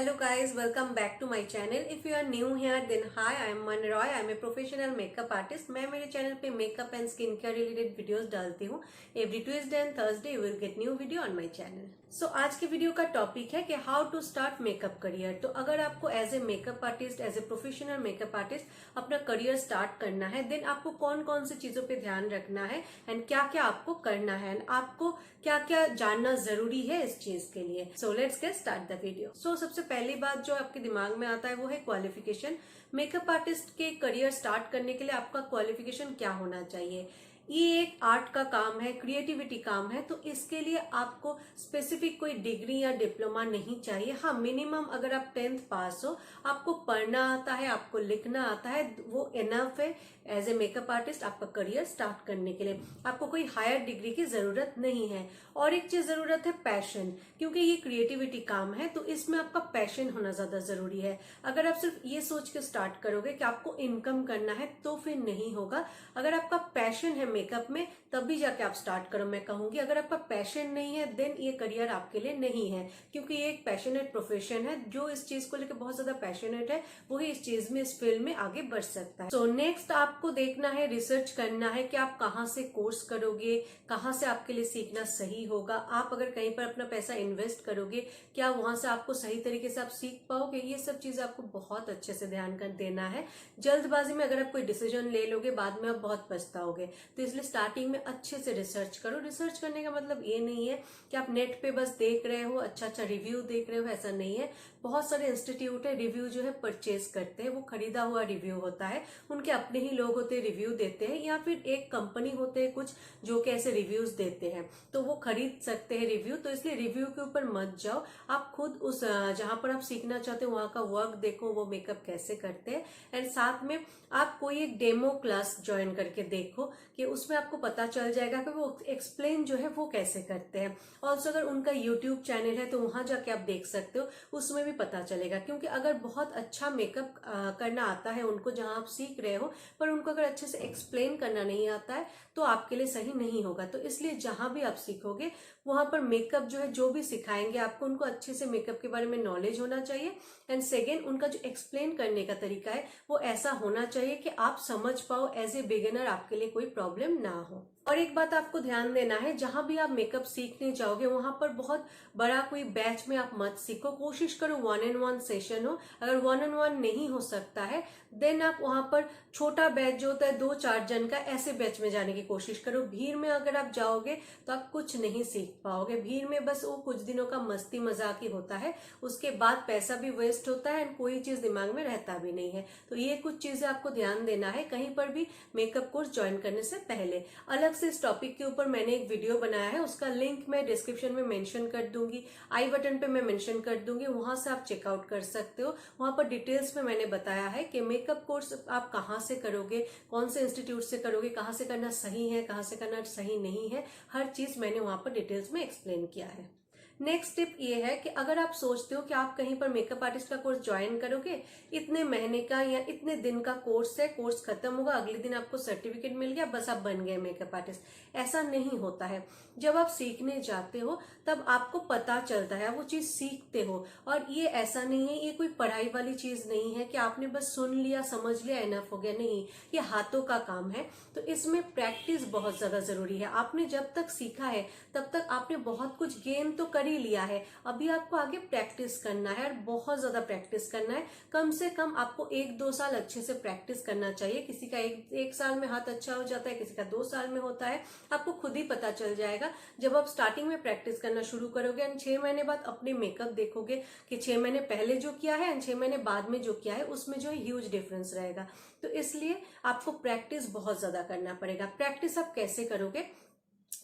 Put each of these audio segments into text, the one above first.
Hello guys, welcome back to my channel. If you are new here then hi, I am Man Roy. I am a professional makeup artist. मैं मेरे channel पे makeup and skin care related videos डालती हूँ. Every Tuesday and Thursday you will get new video on my channel. So आज के video का topic है कि how to start makeup career. तो अगर आपको as a makeup artist, as a professional makeup artist अपना करियर स्टार्ट करना है, देन आपको कौन कौन सी चीजों पे ध्यान रखना है एंड क्या क्या आपको करना है एंड आपको क्या क्या जानना जरूरी है इस चीज के लिए. So let's get start the video. So सबसे पहली बात जो आपके दिमाग में आता है वो है क्वालिफिकेशन. मेकअप आर्टिस्ट के करियर स्टार्ट करने के लिए आपका क्वालिफिकेशन क्या होना चाहिए. ये एक आर्ट का काम है, क्रिएटिविटी काम है, तो इसके लिए आपको स्पेसिफिक कोई डिग्री या डिप्लोमा नहीं चाहिए. हाँ, मिनिमम अगर आप 10th पास हो, आपको पढ़ना आता है, आपको लिखना आता है, वो इनफ है एज ए मेकअप आर्टिस्ट आपका करियर स्टार्ट करने के लिए. आपको कोई हायर डिग्री की जरूरत नहीं है. और एक चीज जरूरत है पैशन, क्योंकि ये क्रिएटिविटी काम है तो इसमें आपका पैशन होना ज्यादा जरूरी है. अगर आप सिर्फ ये सोच के स्टार्ट करोगे कि आपको इनकम करना है तो फिर नहीं होगा. अगर आपका पैशन है मेकअप में तभी जाके आप स्टार्ट करो मैं कहूंगी. अगर आपका पैशन नहीं है देन ये करियर आपके लिए नहीं है, क्योंकि ये एक पैशनेट प्रोफेशन है. जो इस चीज को लेकर बहुत ज्यादा पैशनेट है वही इस चीज में, इस फील्ड में आगे बढ़ सकता है. सो नेक्स्ट आपको देखना है, रिसर्च करना है कि आप कहाँ से कोर्स करोगे, कहाँ से आपके लिए सीखना सही होगा. आप अगर कहीं पर अपना पैसा इन्वेस्ट करोगे, क्या वहां से आपको सही तरीके से आप सीख पाओगे, ये सब चीजें आपको बहुत अच्छे से ध्यान कर देना है. जल्दबाजी में अगर आप कोई डिसीजन ले लोगे बाद में आप बहुत पछताओगे. तो इसलिए स्टार्टिंग में अच्छे से रिसर्च करो. रिसर्च करने का मतलब ये नहीं है कि आप नेट पे बस देख रहे हो, अच्छा रिव्यू देख रहे हो, ऐसा नहीं है. बहुत सारे इंस्टीट्यूट है, रिव्यू जो है परचेज करते हैं, वो खरीदा हुआ रिव्यू होता है, उनके अपने ही लोग होते हैं रिव्यू देते हैं, या फिर एक कंपनी होते हैं कुछ जो कि ऐसे रिव्यूज देते हैं तो वो खरीद सकते हैं रिव्यू. तो इसलिए रिव्यू के ऊपर मत जाओ, आप खुद उस जहां पर आप सीखना चाहते हो वहां का वर्क देखो, वो मेकअप कैसे करते हैं. एंड साथ में आप कोई एक डेमो क्लास ज्वाइन करके देखो कि उसमें आपको पता चल जाएगा कि वो एक्सप्लेन जो है वो कैसे करते हैं. ऑल्सो अगर उनका यूट्यूब चैनल है तो वहां जाके आप देख सकते हो, उसमें भी पता चलेगा. क्योंकि अगर बहुत अच्छा मेकअप करना आता है उनको जहां आप सीख रहे हो, पर उनको अगर अच्छे से एक्सप्लेन करना नहीं आता है तो आपके लिए सही नहीं होगा. तो इसलिए जहां भी आप सीखोगे वहां पर मेकअप जो है, जो भी सिखाएंगे आपको, उनको अच्छे से मेकअप के बारे में नॉलेज होना चाहिए. एंड सेकेंड, उनका जो एक्सप्लेन करने का तरीका है वो ऐसा होना चाहिए कि आप समझ पाओ, एज ए बिगिनर आपके लिए कोई प्रॉब्लम ना हो. और एक बात आपको ध्यान देना है, जहां भी आप मेकअप सीखने जाओगे वहां पर बहुत बड़ा कोई बैच में आप मत सीखो. कोशिश करो 1-on-1 सेशन हो. अगर 1-on-1 नहीं हो सकता है देन आप वहां पर छोटा बैच जो होता है 2-4 जन का, ऐसे बैच में जाने की कोशिश करो. भीड़ में अगर आप जाओगे तो आप कुछ नहीं सीख पाओगे. भीड़ में बस वो कुछ दिनों का मस्ती मजाक ही होता है, उसके बाद पैसा भी वेस्ट होता है एंड कोई चीज दिमाग में रहता भी नहीं है. तो ये कुछ चीजें आपको ध्यान देना है कहीं पर भी मेकअप कोर्स ज्वाइन करने से पहले. अलग से इस टॉपिक के ऊपर मैंने एक वीडियो बनाया है, उसका लिंक मैं डिस्क्रिप्शन में मेंशन कर दूंगी, आई बटन पे मैं मेंशन कर दूंगी, वहां से आप चेकआउट कर सकते हो. वहां पर डिटेल्स में मैंने बताया है कि मेकअप कोर्स आप कहाँ से करोगे, कौन से इंस्टीट्यूट से करोगे, कहाँ से करना सही है, कहाँ से करना सही नहीं है, हर चीज मैंने वहां पर डिटेल्स में एक्सप्लेन किया है. नेक्स्ट टिप ये है कि अगर आप सोचते हो कि आप कहीं पर मेकअप आर्टिस्ट का कोर्स ज्वाइन करोगे, इतने महीने का या इतने दिन का कोर्स है, कोर्स खत्म होगा, अगले दिन आपको सर्टिफिकेट मिल गया, बस आप बन गए मेकअप आर्टिस्ट. ऐसा नहीं होता है. जब आप सीखने जाते हो तब आपको पता चलता है, वो चीज सीखते हो. और ये ऐसा नहीं है, ये कोई पढ़ाई वाली चीज नहीं है कि आपने बस सुन लिया, समझ लिया, इनफ हो गया. नहीं, ये हाथों का काम है. तो इसमें प्रैक्टिस बहुत ज्यादा जरूरी है. आपने जब तक सीखा है तब तक आपने बहुत कुछ गेन तो कर ही लिया है, अभी आपको आगे प्रैक्टिस करना है और बहुत ज्यादा प्रैक्टिस करना है. कम से कम आपको 1-2 साल अच्छे से प्रैक्टिस करना चाहिए. किसी का एक साल में हाथ अच्छा हो जाता है, किसी का 2 साल में होता है, आपको खुद ही पता चल जाएगा जब आप स्टार्टिंग में प्रैक्टिस करना शुरू करोगे. एंड 6 महीने बाद अपने मेकअप देखोगे कि 6 महीने पहले जो किया है एंड 6 महीने बाद में जो किया है उसमें जो है ह्यूज डिफरेंस रहेगा. तो इसलिए आपको प्रैक्टिस बहुत ज्यादा करना पड़ेगा. प्रैक्टिस आप कैसे करोगे?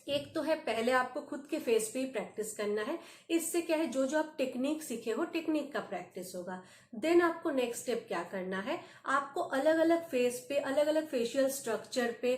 एक तो है, पहले आपको खुद के फेस पे ही प्रैक्टिस करना है. इससे क्या है, जो जो आप टेक्निक सीखे हो टेक्निक का प्रैक्टिस होगा. देन आपको नेक्स्ट स्टेप क्या करना है, आपको अलग अलग फेस पे, अलग अलग फेशियल स्ट्रक्चर पे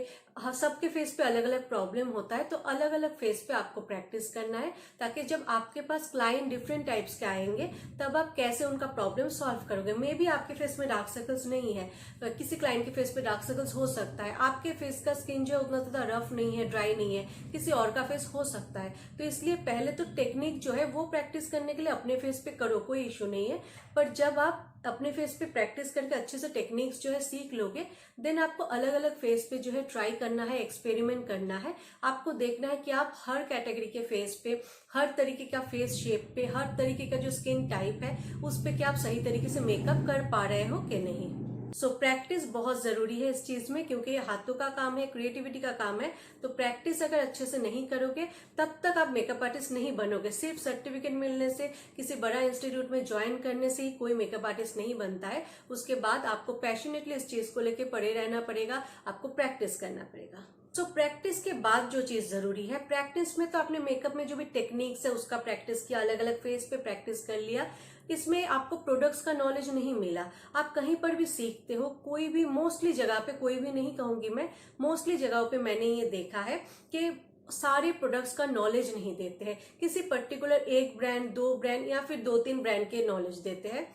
सबके फेस पे अलग अलग प्रॉब्लम होता है, तो अलग अलग फेस पे आपको प्रैक्टिस करना है, ताकि जब आपके पास क्लाइंट डिफरेंट टाइप्स के आएंगे तब आप कैसे उनका प्रॉब्लम सॉल्व करोगे। मे बी आपके फेस में डार्क सर्कल्स नहीं है, किसी क्लाइंट के फेस पे डार्क सर्कल्स हो सकता है, आपके फेस का स्किन जो है उतना ज्यादा रफ नहीं है, ड्राई नहीं है, किसी और का फेस हो सकता है। तो इसलिए पहले तो टेक्निक जो है वो प्रैक्टिस करने के लिए अपने फेस पे करो, कोई इश्यू नहीं है। पर जब आप अपने फेस पे प्रैक्टिस करके अच्छे से टेक्निक्स जो है सीख लोगे, देन आपको अलग अलग फेस पे जो है ट्राई करना है, एक्सपेरिमेंट करना है। आपको देखना है कि आप हर कैटेगरी के फेस पे, हर तरीके का फेस शेप पे, हर तरीके का जो स्किन टाइप है उस पे क्या आप सही तरीके से मेकअप कर पा रहे हो कि नहीं। सो प्रैक्टिस बहुत जरूरी है इस चीज में, क्योंकि ये हाथों का काम है, क्रिएटिविटी का काम है। तो प्रैक्टिस अगर अच्छे से नहीं करोगे तब तक आप मेकअप आर्टिस्ट नहीं बनोगे। सिर्फ सर्टिफिकेट मिलने से, किसी बड़ा इंस्टीट्यूट में ज्वाइन करने से ही कोई मेकअप आर्टिस्ट नहीं बनता है। उसके बाद आपको पैशनेटली इस चीज को लेकर पड़े रहना पड़ेगा, आपको प्रैक्टिस करना पड़ेगा। तो प्रैक्टिस के बाद जो चीज जरूरी है, प्रैक्टिस में तो आपने मेकअप में जो भी टेक्निक्स है उसका प्रैक्टिस किया, अलग अलग फेस पे प्रैक्टिस कर लिया। इसमें आपको प्रोडक्ट्स का नॉलेज नहीं मिला। आप कहीं पर भी सीखते हो, कोई भी मोस्टली जगह पे, कोई भी नहीं कहूंगी मैं, मोस्टली जगहों पे मैंने ये देखा है कि सारे प्रोडक्ट्स का नॉलेज नहीं देते हैं। किसी पर्टिकुलर एक ब्रांड, दो ब्रांड या फिर दो तीन ब्रांड के नॉलेज देते हैं,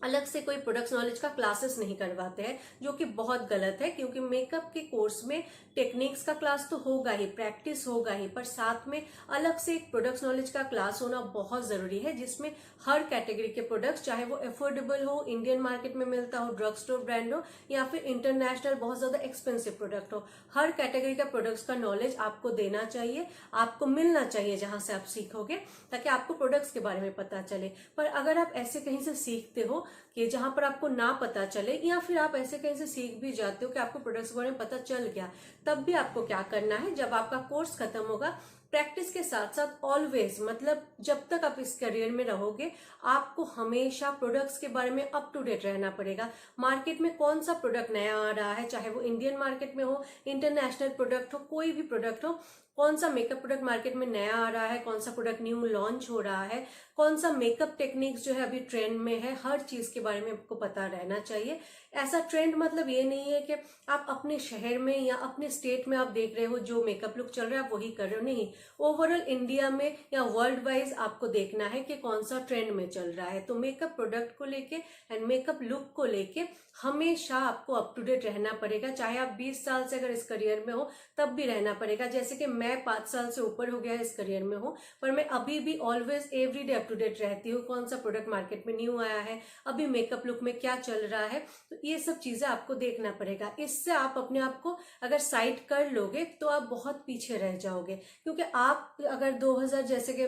अलग से कोई प्रोडक्ट्स नॉलेज का क्लासेस नहीं करवाते हैं, जो कि बहुत गलत है। क्योंकि मेकअप के कोर्स में टेक्निक्स का क्लास तो होगा ही, प्रैक्टिस होगा ही, पर साथ में अलग से एक प्रोडक्ट्स नॉलेज का क्लास होना बहुत जरूरी है, जिसमें हर कैटेगरी के प्रोडक्ट्स, चाहे वो अफोर्डेबल हो, इंडियन मार्केट में मिलता हो, ड्रग स्टोर ब्रांड हो, या फिर इंटरनेशनल बहुत ज्यादा एक्सपेंसिव प्रोडक्ट हो, हर कैटेगरी का प्रोडक्ट्स का नॉलेज आपको देना चाहिए, आपको मिलना चाहिए जहां से आप सीखोगे, ताकि आपको प्रोडक्ट्स के बारे में पता चले। पर अगर आप ऐसे कहीं से सीखते हो कि जहां पर आपको ना पता चले, या फिर आप ऐसे कहीं से सीख भी जाते हो कि आपको प्रोडक्ट्स के बारे में पता चल गया, तब भी आपको क्या करना है, जब आपका कोर्स खत्म होगा, प्रैक्टिस के साथ साथ ऑलवेज, मतलब जब तक आप इस करियर में रहोगे, आपको हमेशा प्रोडक्ट्स के बारे में अप टू डेट रहना पड़ेगा। मार्केट में कौन सा प्रोडक्ट नया आ रहा है, चाहे वो इंडियन मार्केट में हो, इंटरनेशनल प्रोडक्ट हो, कोई भी प्रोडक्ट हो, कौन सा मेकअप प्रोडक्ट मार्केट में नया आ रहा है, कौन सा प्रोडक्ट न्यू लॉन्च हो रहा है, कौन सा मेकअप टेक्निक्स जो है अभी ट्रेंड में है, हर चीज के बारे में आपको पता रहना चाहिए। ऐसा ट्रेंड मतलब ये नहीं है कि आप अपने शहर में या अपने स्टेट में आप देख रहे हो जो मेकअप लुक चल रहा है आप वही कर रहे हो, नहीं। ओवरऑल इंडिया में या वर्ल्ड वाइज आपको देखना है कि कौन सा ट्रेंड में चल रहा है। तो मेकअप प्रोडक्ट को लेके एंड मेकअप लुक को लेके हमेशा आपको अप टू डेट रहना पड़ेगा, चाहे आप 20 साल से अगर इस करियर में हो तब भी रहना पड़ेगा। जैसे कि मैं 5 साल से ऊपर हो गया इस करियर में हूँ, पर मैं अभी भी always every day up to date रहती हूँ, कौन सा प्रोडक्ट मार्केट में न्यू आया है, अभी मेकअप लुक में क्या चल रहा है। तो ये सब चीजें आपको देखना पड़ेगा। इससे आप अपने आप को अगर साइड कर लोगे तो आप बहुत पीछे रह जाओगे। क्योंकि आप अगर 2000, जैसे कि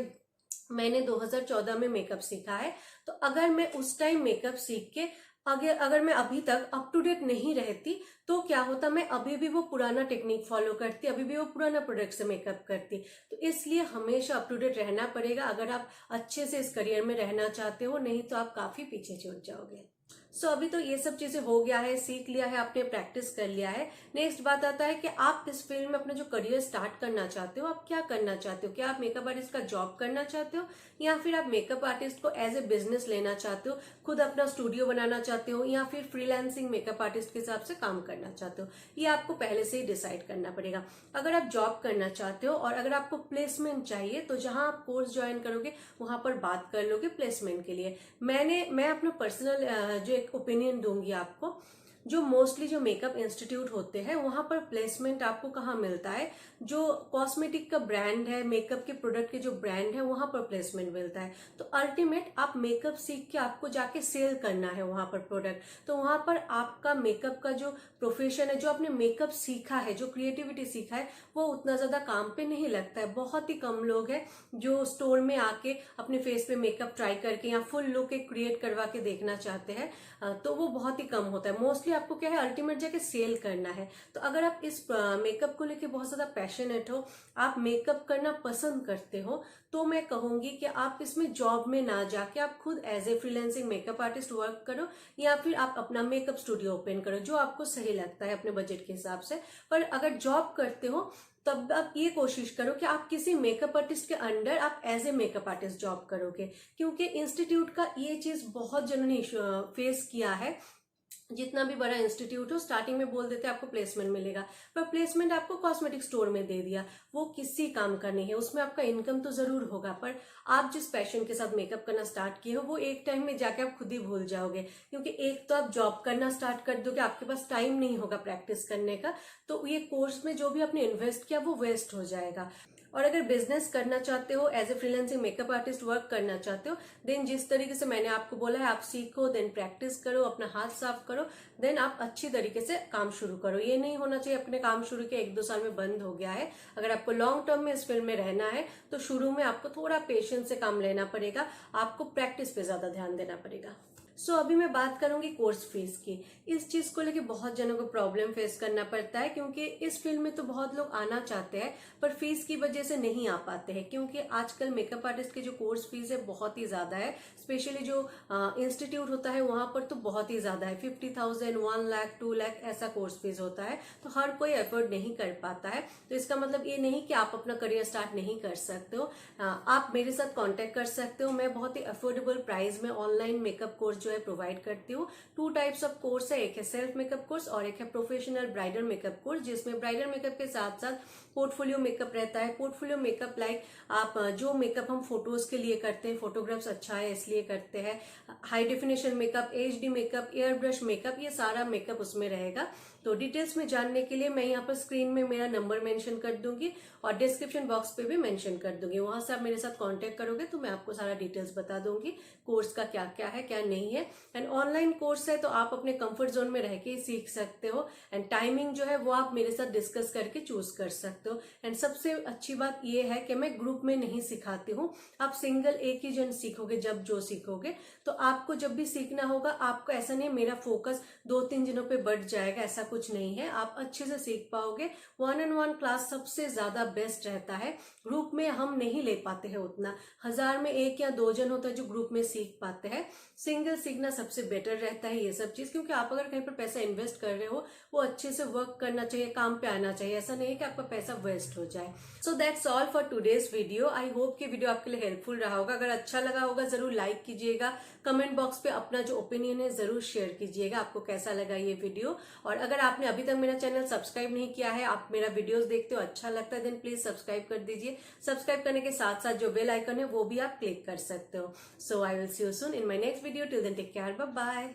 मैंने 2014 में मेकअप सीखा है, तो अगर मैं उस टाइम मेकअप सीख के अगर मैं अभी तक अप टू डेट नहीं रहती तो क्या होता, मैं अभी भी वो पुराना टेक्निक फॉलो करती, अभी भी वो पुराना प्रोडक्ट से मेकअप करती। तो इसलिए हमेशा अप टू डेट रहना पड़ेगा अगर आप अच्छे से इस करियर में रहना चाहते हो, नहीं तो आप काफी पीछे छूट जाओगे। सो अभी तो ये सब चीजें हो गया है, सीख लिया है आपने, प्रैक्टिस कर लिया है। नेक्स्ट बात आता है कि आप इस फील्ड में अपना जो करियर स्टार्ट करना चाहते हो, आप क्या करना चाहते हो। क्या आप मेकअप आर्टिस्ट का जॉब करना चाहते हो, या फिर आप मेकअप आर्टिस्ट को एज ए बिजनेस लेना चाहते हो, खुद अपना स्टूडियो बनाना चाहते हो, या फिर फ्रीलांसिंग मेकअप आर्टिस्ट के हिसाब से काम करना चाहते हो। ये आपको पहले से ही डिसाइड करना पड़ेगा। अगर आप जॉब करना चाहते हो और अगर आपको प्लेसमेंट चाहिए, तो जहां आप कोर्स ज्वाइन करोगे वहां पर बात कर लोगे प्लेसमेंट के लिए। मैं अपना पर्सनल जो एक ओपिनियन दूंगी आपको, जो मोस्टली जो मेकअप इंस्टीट्यूट होते हैं वहां पर प्लेसमेंट आपको कहाँ मिलता है, जो कॉस्मेटिक का ब्रांड है, मेकअप के प्रोडक्ट के जो ब्रांड है वहां पर प्लेसमेंट मिलता है। तो अल्टीमेट आप मेकअप सीख के आपको जाके सेल करना है वहां पर प्रोडक्ट। तो वहां पर आपका मेकअप का जो प्रोफेशन है, जो आपने मेकअप सीखा है, जो क्रिएटिविटी सीखा है, वो उतना ज्यादा काम पे नहीं लगता है। बहुत ही कम लोग हैं जो स्टोर में आके अपने फेस पे मेकअप ट्राई करके या फुल लुक एक क्रिएट करवा के देखना चाहते हैं, तो वो बहुत ही कम होता है। मोस्टली आपको क्या है, अल्टीमेट जाके सेल करना है। तो अगर आप इस मेकअप को लेके बहुत ज्यादा पैशनेट हो, आप मेकअप करना पसंद करते हो, तो मैं कहूंगी कि आप इसमें जॉब में ना जाके आप खुद as a freelancing makeup artist work करो, या फिर आप अपना मेकअप स्टूडियो ओपन करो, जो आपको सही लगता है अपने बजट के हिसाब से। पर अगर जॉब करते हो तब आप ये कोशिश करो कि आप किसी मेकअप आर्टिस्ट के अंडर आप as a makeup artist job करोगे। क्योंकि इंस्टीट्यूट का ये चीज बहुत जनों ने फेस किया है जितना भी बड़ा इंस्टीट्यूट हो स्टार्टिंग में बोल देते हैं आपको प्लेसमेंट मिलेगा, पर प्लेसमेंट आपको कॉस्मेटिक स्टोर में दे दिया, वो किसी काम का नहीं है। उसमें आपका इनकम तो जरूर होगा, पर आप जिस पैशन के साथ मेकअप करना स्टार्ट किए हो वो एक टाइम में जाके आप खुद ही भूल जाओगे, क्योंकि एक तो आप जॉब करना स्टार्ट कर दोगे, आपके पास टाइम नहीं होगा प्रैक्टिस करने का, तो ये कोर्स में जो भी आपने इन्वेस्ट किया वो वेस्ट हो जाएगा। और अगर बिजनेस करना चाहते हो, as a freelancing makeup artist work करना चाहते हो, देन जिस तरीके से मैंने आपको बोला है आप सीखो, देन प्रैक्टिस करो, अपना हाथ साफ करो, देन आप अच्छी तरीके से काम शुरू करो। ये नहीं होना चाहिए अपने काम शुरू के 1-2 साल में बंद हो गया है। अगर आपको लॉन्ग टर्म में इस फील्ड में रहना है तो शुरू में आपको थोड़ा पेशेंस से काम लेना पड़ेगा, आपको प्रैक्टिस पे ज्यादा ध्यान देना पड़ेगा। अभी मैं बात करूंगी कोर्स फीस की। इस चीज को लेके बहुत जनों को प्रॉब्लम फेस करना पड़ता है, क्योंकि इस फील्ड में तो बहुत लोग आना चाहते हैं पर फीस की वजह से नहीं आ पाते हैं, क्योंकि आजकल मेकअप आर्टिस्ट की जो कोर्स फीस है बहुत ही ज्यादा है। स्पेशली जो इंस्टीट्यूट होता है वहां पर तो बहुत ही ज्यादा है, 50,000, 1 लाख, 2 लाख ऐसा कोर्स फीस होता है, तो हर कोई एफर्ट नहीं कर पाता है। तो इसका मतलब ये नहीं कि आप अपना करियर स्टार्ट नहीं कर सकते हो, आप मेरे साथ कॉन्टेक्ट कर सकते हो। मैं बहुत ही अफोर्डेबल प्राइस में ऑनलाइन मेकअप कोर्स जो है प्रोवाइड करती हूँ। 2 टाइप्स ऑफ कोर्स है, एक है सेल्फ मेकअप कोर्स और एक है प्रोफेशनल ब्राइडल मेकअप कोर्स, जिसमें ब्राइडल मेकअप के साथ साथ पोर्टफोलियो मेकअप रहता है। पोर्टफोलियो मेकअप लाइक आप जो मेकअप हम फोटोज के लिए करते हैं, फोटोग्राफ्स अच्छा है इसलिए करते हैं, high definition makeup, HD makeup, air brush makeup, ये सारा मेकअप उसमें रहेगा। तो डिटेल्स में जानने के लिए मैं यहाँ पर स्क्रीन में मेरा नंबर मेंशन कर दूंगी और डिस्क्रिप्शन बॉक्स पे भी मेंशन कर दूंगी, वहां से आप मेरे साथ कांटेक्ट करोगे तो मैं आपको सारा डिटेल्स बता दूंगी कोर्स का क्या क्या है क्या नहीं है। एंड ऑनलाइन कोर्स है तो आप अपने कंफर्ट जोन में रह के ही सीख सकते हो, एंड टाइमिंग जो है वो आप मेरे साथ डिस्कस करके चूज कर सकते हो। एंड सबसे अच्छी बात ये है कि मैं ग्रुप में नहीं सिखाती हूँ, आप सिंगल एक ही जन सीखोगे। जब जो सीखोगे तो आपको जब भी सीखना होगा, आपको ऐसा नहीं मेरा फोकस 2-3 जनों पे बढ़ जाएगा, ऐसा कुछ नहीं है, आप अच्छे से सीख पाओगे। 1-on-1 क्लास सबसे ज्यादा बेस्ट रहता है, ग्रुप में हम नहीं ले पाते हैं उतना, 1000 में 1 या 2 जन होता है जो ग्रुप में सीख पाते हैं। सिंगल सीखना सबसे बेटर रहता है ये सब चीज, क्योंकि आप अगर कहीं पर पैसा इन्वेस्ट कर रहे हो वो अच्छे से वर्क करना चाहिए, काम पे आना चाहिए, ऐसा नहीं है कि आपका पैसा वेस्ट हो जाए। So that's all for today's video. I hope कि वीडियो आपके लिए हेल्पफुल रहा होगा। अगर अच्छा लगा होगा जरूर लाइक कीजिएगा, कमेंट बॉक्स पे अपना जो ओपिनियन है जरूर शेयर कीजिएगा, आपको कैसा लगा ये वीडियो। और अगर आपने अभी तक मेरा चैनल सब्सक्राइब नहीं किया है, आप मेरा वीडियोस देखते हो अच्छा लगता है, देन प्लीज सब्सक्राइब कर दीजिए। सब्सक्राइब करने के साथ साथ जो बेल आइकन है वो भी आप क्लिक कर सकते हो। So I will see you soon in my next video. Till then take care, bye bye.